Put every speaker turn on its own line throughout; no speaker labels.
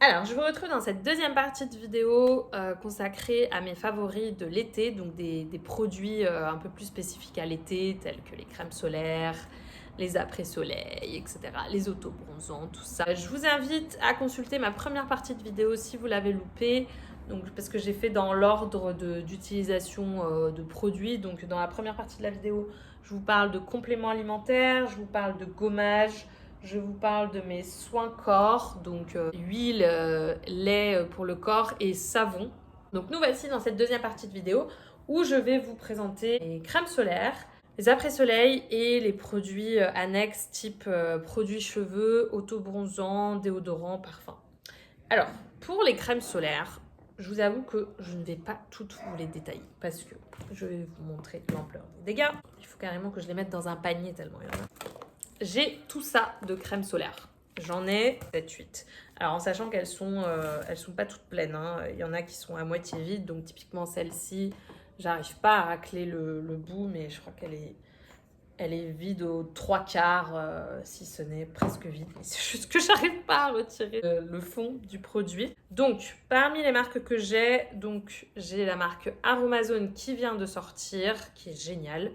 Alors, je vous retrouve dans cette deuxième partie de vidéo consacrée à mes favoris de l'été, donc des produits un peu plus spécifiques à l'été, tels que les crèmes solaires, les après-soleil, etc., les autobronzants, tout ça. Je vous invite à consulter ma première partie de vidéo si vous l'avez loupée, donc, parce que j'ai fait dans l'ordre d'utilisation de produits. Donc, dans la première partie de la vidéo, je vous parle de compléments alimentaires, je vous parle de gommage, je vous parle de mes soins corps, donc huile, lait pour le corps et savon. Donc nous voici dans cette deuxième partie de vidéo où je vais vous présenter les crèmes solaires, les après-soleil et les produits annexes type produits cheveux, auto-bronzant, déodorant, parfum. Alors, pour les crèmes solaires, je vous avoue que je ne vais pas toutes vous les détailler parce que je vais vous montrer l'ampleur des dégâts. Il faut carrément que je les mette dans un panier tellement il y en a. J'ai tout ça de crème solaire. J'en ai 7-8. Alors en sachant qu'elles sont pas toutes pleines. Hein. Il y en a qui sont à moitié vides. Donc typiquement celle-ci, j'arrive pas à racler le bout, mais je crois elle est vide aux 3/4, si ce n'est presque vide. Mais c'est juste que j'arrive pas à retirer le fond du produit. Donc parmi les marques que j'ai, j'ai la marque Aromazone qui vient de sortir, qui est géniale.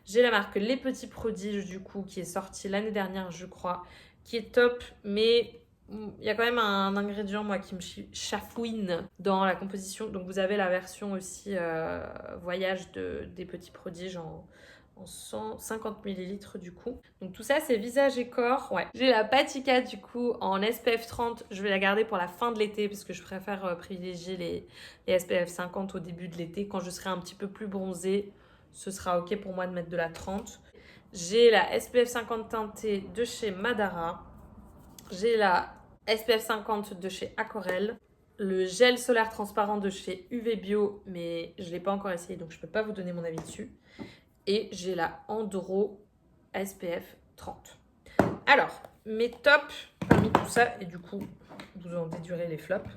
J'ai la marque Les Petits Prodiges, du coup, qui est sortie l'année dernière, je crois, qui est top, mais il y a quand même un ingrédient, moi, qui me chafouine dans la composition. Donc, vous avez la version aussi voyage des Petits Prodiges en 150 millilitres du coup. Donc tout ça, c'est visage et corps. Ouais. J'ai la Patika du coup en SPF 30. Je vais la garder pour la fin de l'été parce que je préfère privilégier les SPF 50 au début de l'été. Quand je serai un petit peu plus bronzée, ce sera ok pour moi de mettre de la 30. J'ai la SPF 50 teintée de chez Madara. J'ai la SPF 50 de chez Aquarelle. Le gel solaire transparent de chez UV Bio, mais je ne l'ai pas encore essayé donc je ne peux pas vous donner mon avis dessus. Et j'ai la Andro SPF 30. Alors, mes tops parmi tout ça, et du coup, vous en déduirez les flops,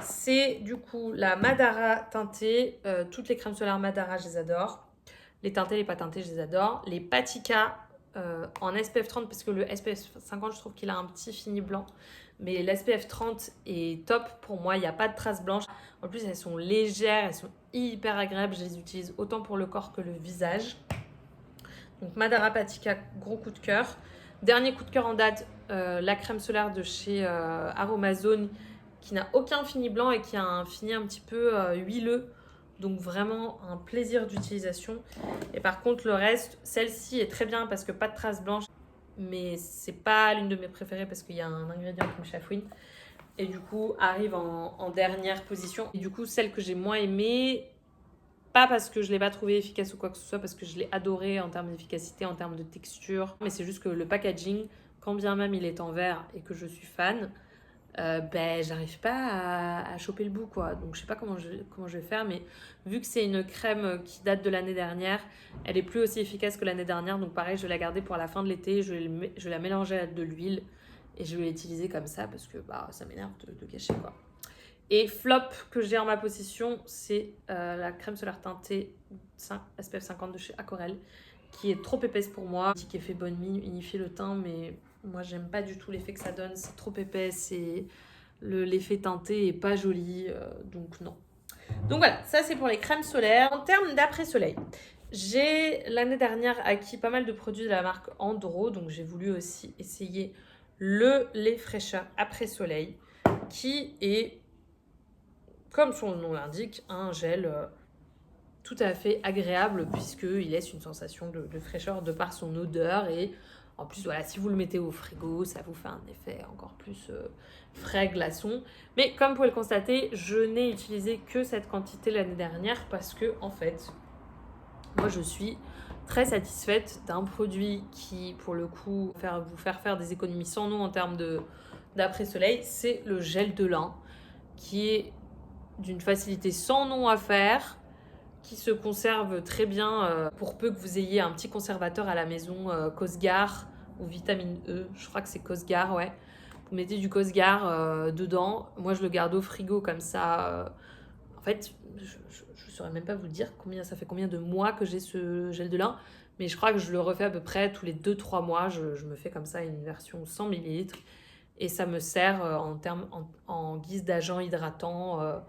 c'est du coup la Madara teintée. Toutes les crèmes solaires Madara, je les adore. Les teintés, les pas teintés, je les adore. Les Patika en SPF 30, parce que le SPF 50, je trouve qu'il a un petit fini blanc. Mais l'SPF 30 est top pour moi, il n'y a pas de traces blanches. En plus, elles sont légères, elles sont hyper agréables. Je les utilise autant pour le corps que le visage. Donc Madara Patika, gros coup de cœur. Dernier coup de cœur en date, la crème solaire de chez Aromazone, qui n'a aucun fini blanc et qui a un fini un petit peu huileux. Donc vraiment un plaisir d'utilisation. Et par contre, le reste, celle-ci est très bien parce que pas de traces blanches. Mais c'est pas l'une de mes préférées parce qu'il y a un ingrédient qui me chafouine. Et du coup, arrive en dernière position. Et du coup, celle que j'ai moins aimée, pas parce que je l'ai pas trouvée efficace ou quoi que ce soit, parce que je l'ai adorée en termes d'efficacité, en termes de texture. Mais c'est juste que le packaging, quand bien même il est en verre et que je suis fan, j'arrive pas à choper le bout, quoi. Donc je sais pas comment je vais faire, mais vu que c'est une crème qui date de l'année dernière, elle est plus aussi efficace que l'année dernière. Donc pareil, je vais la garder pour la fin de l'été, je vais la mélanger à de l'huile et je vais l'utiliser comme ça parce que ça m'énerve de gâcher, quoi. Et flop que j'ai en ma possession, c'est la crème solaire teintée SPF 50 de chez Aquarelle, qui est trop épaisse pour moi, qui est fait bonne mine, unifie le teint, mais moi j'aime pas du tout l'effet que ça donne, c'est trop épaisse et l'effet teinté est pas joli, donc non. Donc voilà, ça c'est pour les crèmes solaires. En termes d'après-soleil, j'ai l'année dernière acquis pas mal de produits de la marque Andro, donc j'ai voulu aussi essayer le lait fraîcheur après-soleil, qui est, comme son nom l'indique, un gel tout à fait agréable puisqu'il laisse une sensation de fraîcheur de par son odeur et en plus voilà, si vous le mettez au frigo, ça vous fait un effet encore plus frais, glaçon. Mais comme vous pouvez le constater, je n'ai utilisé que cette quantité l'année dernière parce que en fait, moi je suis très satisfaite d'un produit qui pour le coup vous faire des économies sans nom en termes d'après-soleil, c'est le gel de lin qui est d'une facilité sans nom à faire, qui se conserve très bien pour peu que vous ayez un petit conservateur à la maison, Cosgar ou vitamine E, je crois que c'est Cosgar, ouais. Vous mettez du Cosgar dedans, moi je le garde au frigo comme ça. En fait, je saurais même pas vous dire ça fait combien de mois que j'ai ce gel de lin, mais je crois que je le refais à peu près tous les 2-3 mois, je me fais comme ça une version 100 ml. Et ça me sert en guise d'agent hydratant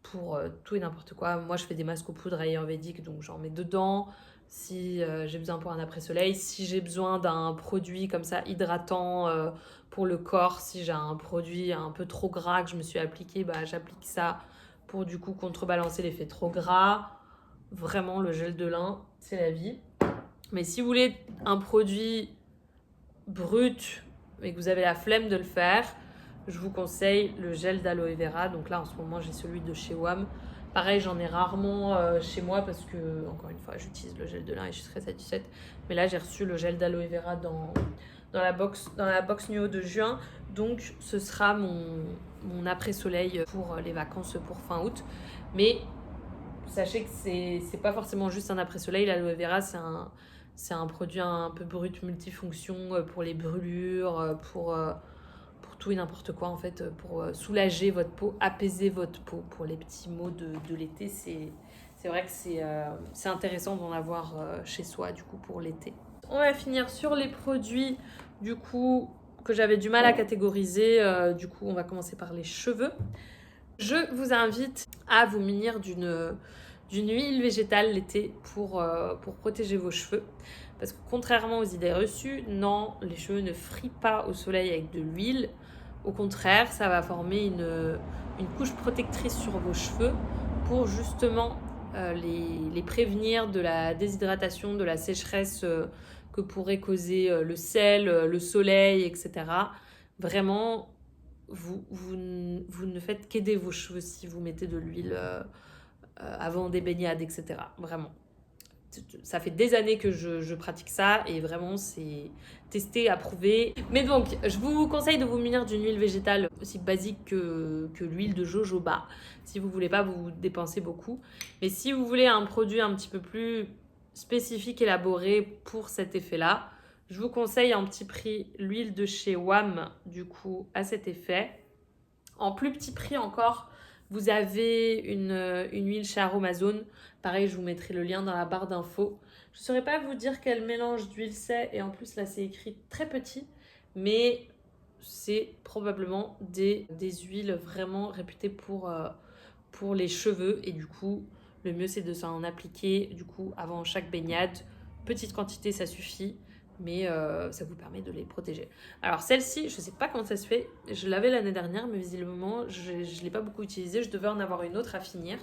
pour tout et n'importe quoi. Moi, je fais des masques aux poudres ayurvédiques, donc j'en mets dedans. Si j'ai besoin pour un après-soleil, si j'ai besoin d'un produit comme ça hydratant pour le corps, si j'ai un produit un peu trop gras que je me suis appliqué, bah, j'applique ça pour du coup contrebalancer l'effet trop gras. Vraiment, le gel de lin, c'est la vie. Mais si vous voulez un produit brut et que vous avez la flemme de le faire, je vous conseille le gel d'aloe vera. Donc là, en ce moment, j'ai celui de chez WAM. Pareil, j'en ai rarement chez moi parce que, encore une fois, j'utilise le gel de lin et je suis très satisfaite. Mais là, j'ai reçu le gel d'aloe vera dans la box Nuo de juin. Donc, ce sera mon après-soleil pour les vacances pour fin août. Mais sachez que c'est pas forcément juste un après-soleil. L'aloe vera, c'est un produit un peu brut, multifonction pour les brûlures, pour tout et n'importe quoi en fait, pour soulager votre peau, apaiser votre peau. Pour les petits maux de l'été, c'est vrai que c'est intéressant d'en avoir chez soi du coup pour l'été. On va finir sur les produits du coup que j'avais du mal à catégoriser. Du coup, on va commencer par les cheveux. Je vous invite à vous munir d'une huile végétale l'été pour protéger vos cheveux. Parce que contrairement aux idées reçues, non, les cheveux ne frient pas au soleil avec de l'huile. Au contraire, ça va former une couche protectrice sur vos cheveux pour justement les prévenir de la déshydratation, de la sécheresse que pourrait causer le sel, le soleil, etc. Vraiment, vous ne faites qu'aider vos cheveux si vous mettez de l'huile avant des baignades, etc. Vraiment. Ça fait des années que je pratique ça et vraiment c'est testé, approuvé. Mais donc, je vous conseille de vous munir d'une huile végétale aussi basique que l'huile de jojoba si vous voulez pas vous dépenser beaucoup. Mais si vous voulez un produit un petit peu plus spécifique, élaboré pour cet effet-là, je vous conseille en petit prix l'huile de chez WAM du coup à cet effet. En plus petit prix encore, vous avez une huile chez Aromazone. Pareil, je vous mettrai le lien dans la barre d'infos. Je ne saurais pas vous dire quel mélange d'huile c'est. Et en plus, là, c'est écrit très petit. Mais c'est probablement des huiles vraiment réputées pour les cheveux. Et du coup, le mieux, c'est de s'en appliquer du coup avant chaque baignade. Petite quantité, ça suffit. Mais ça vous permet de les protéger. Alors celle-ci, je ne sais pas comment ça se fait. Je l'avais l'année dernière, mais visiblement, je ne l'ai pas beaucoup utilisée. Je devais en avoir une autre à finir,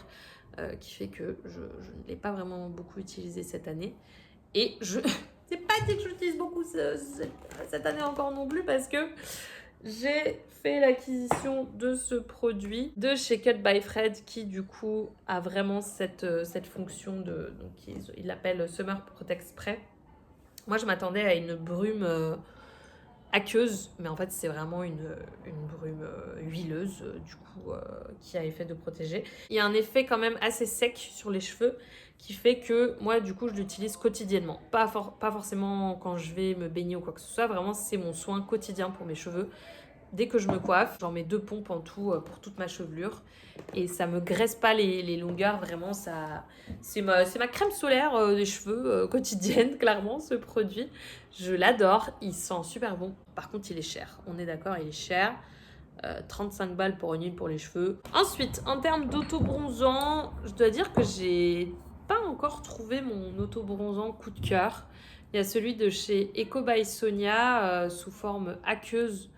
qui fait que je ne l'ai pas vraiment beaucoup utilisée cette année. Et je c'est pas dit que j'utilise beaucoup cette année encore non plus, parce que j'ai fait l'acquisition de ce produit de chez Cut by Fred qui du coup a vraiment cette fonction de... Donc il l'appelle Summer Protect Spray. Moi, je m'attendais à une brume aqueuse, mais en fait, c'est vraiment une brume huileuse, du coup, qui a effet de protéger. Il y a un effet quand même assez sec sur les cheveux qui fait que moi, du coup, je l'utilise quotidiennement. Pas forcément quand je vais me baigner ou quoi que ce soit. Vraiment, c'est mon soin quotidien pour mes cheveux. Dès que je me coiffe, j'en mets 2 pompes en tout pour toute ma chevelure. Et ça me graisse pas les longueurs, vraiment. C'est ma crème solaire des cheveux quotidienne, clairement, ce produit. Je l'adore, il sent super bon. Par contre, il est cher. On est d'accord, il est cher. 35 balles pour une huile pour les cheveux. Ensuite, en termes d'auto-bronzant, je dois dire que j'ai pas encore trouvé mon auto-bronzant coup de cœur. Il y a celui de chez Eco by Sonia sous forme aqueuse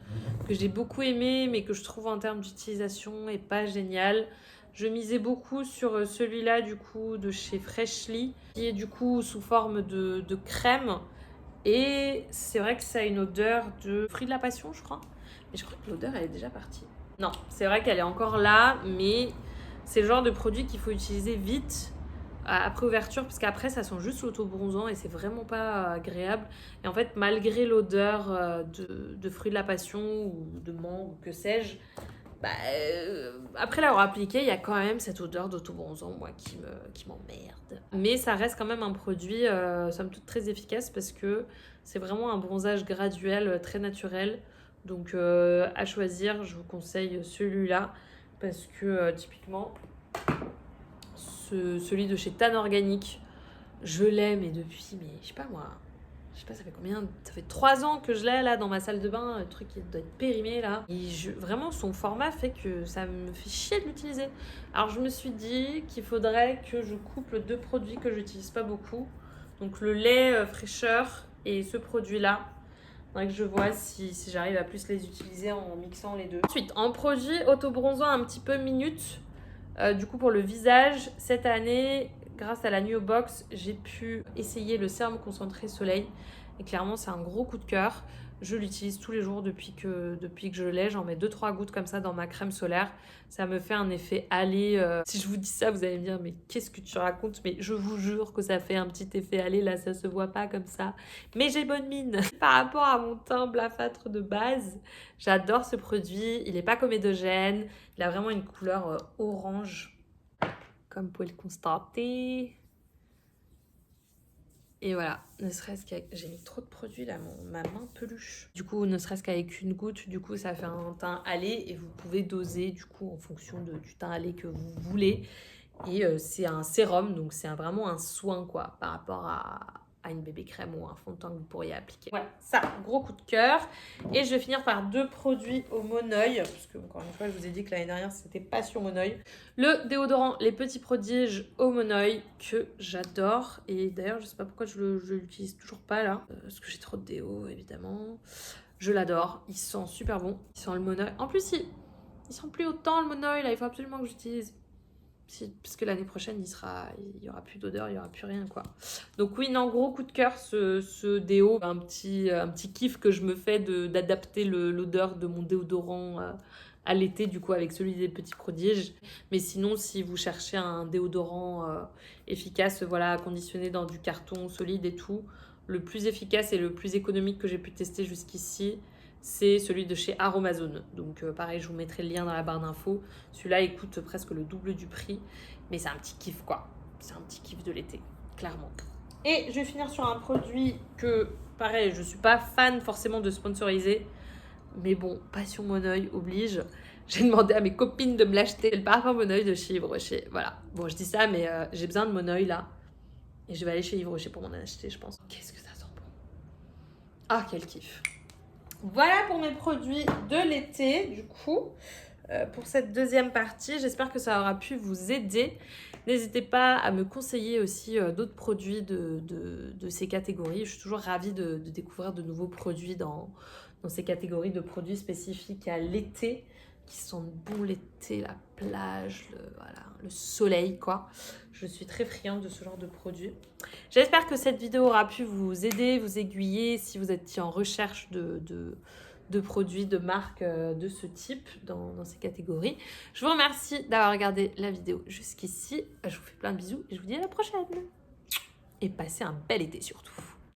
que j'ai beaucoup aimé, mais que je trouve en termes d'utilisation est pas génial. Je misais beaucoup sur celui-là du coup de chez Freshly, qui est du coup sous forme de crème. Et c'est vrai que ça a une odeur de fruit de la passion, je crois. Mais je crois que l'odeur, elle est déjà partie. Non, c'est vrai qu'elle est encore là, mais c'est le genre de produit qu'il faut utiliser vite après ouverture, parce qu'après, ça sent juste l'auto-bronzant et c'est vraiment pas agréable. Et en fait, malgré l'odeur de fruit de la passion ou de menthe ou que sais-je, après l'avoir appliqué, il y a quand même cette odeur d'auto-bronzant, moi, qui m'emmerde. Mais ça reste quand même un produit, somme toute, très efficace parce que c'est vraiment un bronzage graduel, très naturel. Donc, à choisir, je vous conseille celui-là parce que, typiquement, celui de chez Tan Organique, je l'aime et depuis, mais je sais pas moi, Je sais pas, ça fait combien? Ça fait 3 ans que je l'ai là dans ma salle de bain, le truc qui doit être périmé là. Et vraiment, son format fait que ça me fait chier de l'utiliser. Alors je me suis dit qu'il faudrait que je couple 2 produits que j'utilise pas beaucoup. Donc le lait fraîcheur et ce produit-là. Faudrait que je vois si j'arrive à plus les utiliser en mixant les deux. Ensuite, en produit auto-bronzant un petit peu minute. Du coup, pour le visage, cette année, grâce à la Nuo Box, j'ai pu essayer le sérum concentré soleil. Et clairement, c'est un gros coup de cœur. Je l'utilise tous les jours depuis que je l'ai. J'en mets 2-3 gouttes comme ça dans ma crème solaire. Ça me fait un effet hâlé. Si je vous dis ça, vous allez me dire, mais qu'est-ce que tu racontes? Mais je vous jure que ça fait un petit effet hâlé. Là, ça se voit pas comme ça. Mais j'ai bonne mine. Par rapport à mon teint blafâtre de base, j'adore ce produit. Il n'est pas comédogène. Il a vraiment une couleur orange, comme vous pouvez le constater. Et voilà, ne serait-ce qu'avec... J'ai mis trop de produits là, ma main peluche. Du coup, ne serait-ce qu'avec une goutte, du coup, ça fait un teint hâlé et vous pouvez doser du coup en fonction du teint hâlé que vous voulez. Et c'est un sérum, donc c'est vraiment un soin quoi par rapport à une bébé crème ou un fond de teint que vous pourriez appliquer. Voilà, ça, gros coup de cœur. Et je vais finir par 2 produits au Monoeil, parce que encore une fois, je vous ai dit que l'année dernière, c'était pas sur Monoeil. Le déodorant Les Petits Prodiges au Monoeil, que j'adore. Et d'ailleurs, je sais pas pourquoi je l'utilise toujours pas là, parce que j'ai trop de déo, évidemment. Je l'adore, il sent super bon. Il sent le Monoeil. En plus, il sent plus autant le Monoeil, là, il faut absolument que j'utilise. Parce que l'année prochaine, il n'y aura plus d'odeur, il n'y aura plus rien, quoi. Donc oui, non, gros coup de cœur, ce déo. Un petit kiff que je me fais d'adapter l'odeur de mon déodorant à l'été, du coup, avec celui des Petits Prodiges. Mais sinon, si vous cherchez un déodorant efficace, voilà, conditionné dans du carton solide et tout, le plus efficace et le plus économique que j'ai pu tester jusqu'ici, c'est celui de chez Aromazone. Donc pareil, je vous mettrai le lien dans la barre d'infos. Celui-là, il coûte presque le double du prix. Mais c'est un petit kiff, quoi. C'est un petit kiff de l'été, clairement. Et je vais finir sur un produit que, pareil, je ne suis pas fan forcément de sponsoriser. Mais bon, passion Monoeil oblige. J'ai demandé à mes copines de me l'acheter. Le parfum Monoeil de chez Yves Rocher. Voilà. Bon, je dis ça, mais j'ai besoin de Monoeil, là. Et je vais aller chez Yves Rocher pour m'en acheter, je pense. Qu'est-ce que ça sent bon. Ah, quel kiff. Voilà pour mes produits de l'été, du coup, pour cette deuxième partie. J'espère que ça aura pu vous aider. N'hésitez pas à me conseiller aussi d'autres produits de ces catégories. Je suis toujours ravie de découvrir de nouveaux produits dans ces catégories de produits spécifiques à l'été, qui sentent bon l'été, la plage, le soleil, quoi. Je suis très friande de ce genre de produits. J'espère que cette vidéo aura pu vous aider, vous aiguiller si vous étiez en recherche de produits, de marques de ce type dans ces catégories. Je vous remercie d'avoir regardé la vidéo jusqu'ici. Je vous fais plein de bisous et je vous dis à la prochaine. Et passez un bel été surtout.